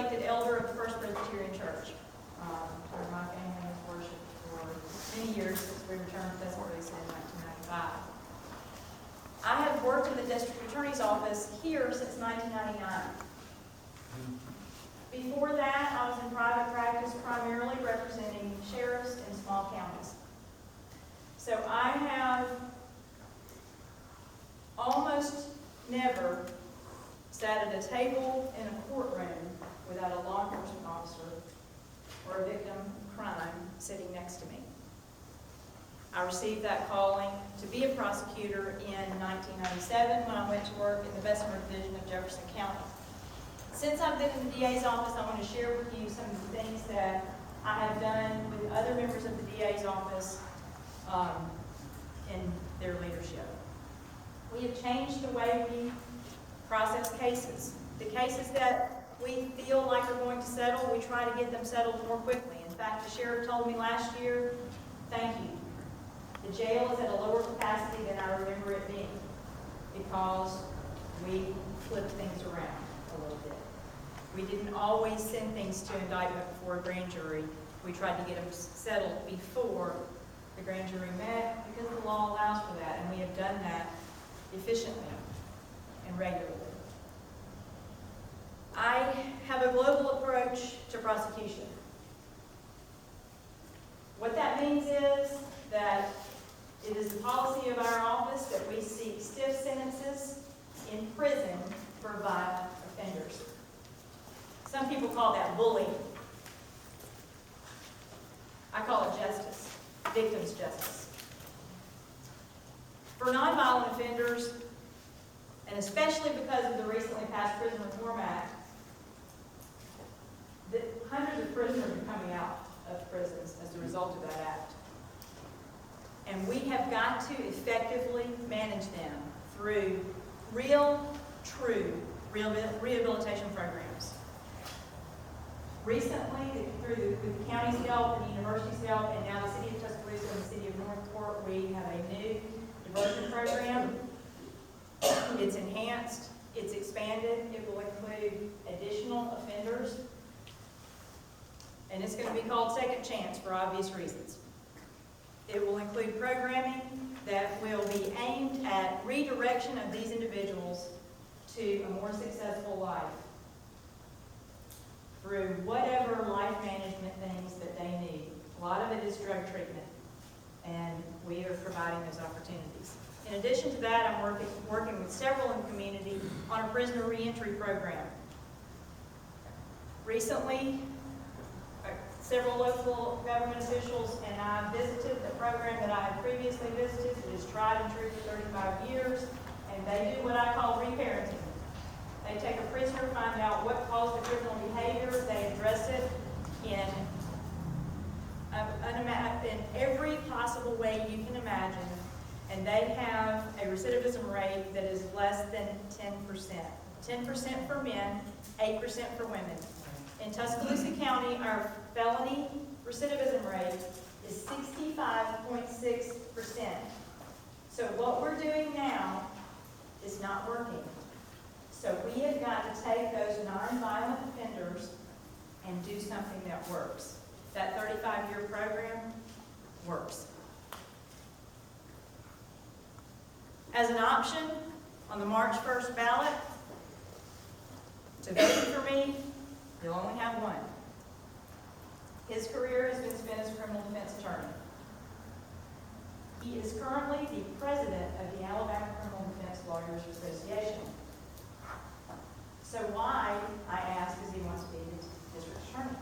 elected elder of the First Presbyterian Church, where my family has worshiped for many years since we returned to Tuscaloosa in 1995. I have worked in the district attorney's office here since 1999. Before that, I was in private practice, primarily representing sheriffs in small counties. So I have almost never sat at a table in a courtroom without a law enforcement officer or a victim of crime sitting next to me. I received that calling to be a prosecutor in 1997 when I went to work in the Bessemer Division of Jefferson County. Since I've been in the DA's office, I want to share with you some of the things that I have done with other members of the DA's office in their leadership. We have changed the way we process cases. The cases that we feel like are going to settle, we try to get them settled more quickly. In fact, the sheriff told me last year, thank you. The jail is at a lower capacity than I remember it being because we flipped things around a little bit. We didn't always send things to indictment before a grand jury. We tried to get them settled before the grand jury met because the law allows for that, and we have done that efficiently and regularly. I have a global approach to prosecution. What that means is that it is the policy of our office that we seek stiff sentences in prison for violent offenders. Some people call that bullying. I call it justice, victim's justice. For nonviolent offenders, and especially because of the recently passed Prison Reform Act, hundreds of prisoners are coming out of prisons as a result of that act. And we have got to effectively manage them through real, true rehabilitation programs. Recently, through the county's help and the university's help, and now the city of Tuscaloosa and the city of Northport, we have a new diversion program. It's enhanced, it's expanded, it will include additional offenders, and it's going to be called Second Chance for obvious reasons. It will include programming that will be aimed at redirection of these individuals to a more successful life through whatever life management things that they need. A lot of it is drug treatment, and we are providing those opportunities. In addition to that, I'm working with several in the community on a prisoner reentry program. Recently, several local government officials and I visited the program that I had previously visited. It is tried and true for 35 years, and they do what I call reparenting. They take a prisoner, find out what caused the criminal behavior, they address it in every possible way you can imagine, and they have a recidivism rate that is less than 10%. 10% for men, 8% for women. In Tuscaloosa County, our felony recidivism rate is 65.6%. So what we're doing now is not working. So we have got to take those nonviolent offenders and do something that works. That 35-year program works. As an option on the March 1st ballot, to vote for me, you'll only have one. His career has been spent as a criminal defense attorney. He is currently the president of the Alabama Criminal Defense Lawyers Association. So why, I ask, is he wants to be the district attorney?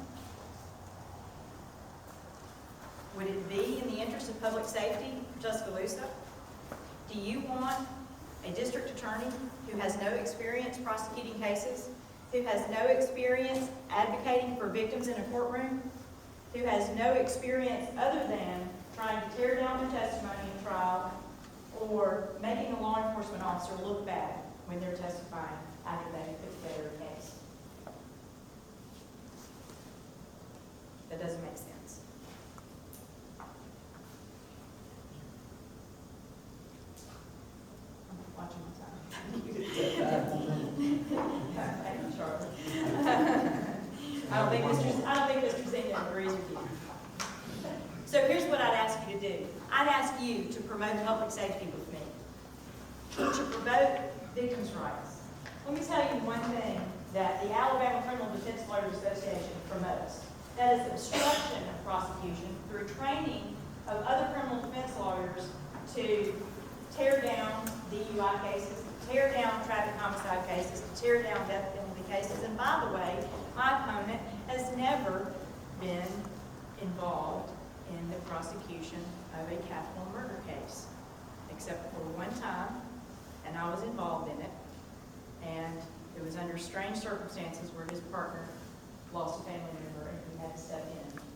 Would it be in the interest of public safety for Tuscaloosa? Do you want a district attorney who has no experience prosecuting cases, who has no experience advocating for victims in a courtroom, who has no experience other than trying to tear down the testimony in trial or making a law enforcement officer look bad when they're testifying after they put together a case? That doesn't make sense. I'm watching my time. Thank you, Charlie. don't think Mr. Zinga agrees with you. So here's what I'd ask you to do. I'd ask you to promote public safety with me, to promote victims' rights. Let me tell you one thing that the Alabama Criminal Defense Lawyers Association promotes. That is obstruction of prosecution through training of other criminal defense lawyers to tear down DUI cases, to tear down traffic homicide cases, to tear down death penalty cases. And by the way, my opponent has never been involved in the prosecution of a capital murder case, except for one time, and I was involved in it. And it was under strange circumstances where his partner lost a family member and he had to step in.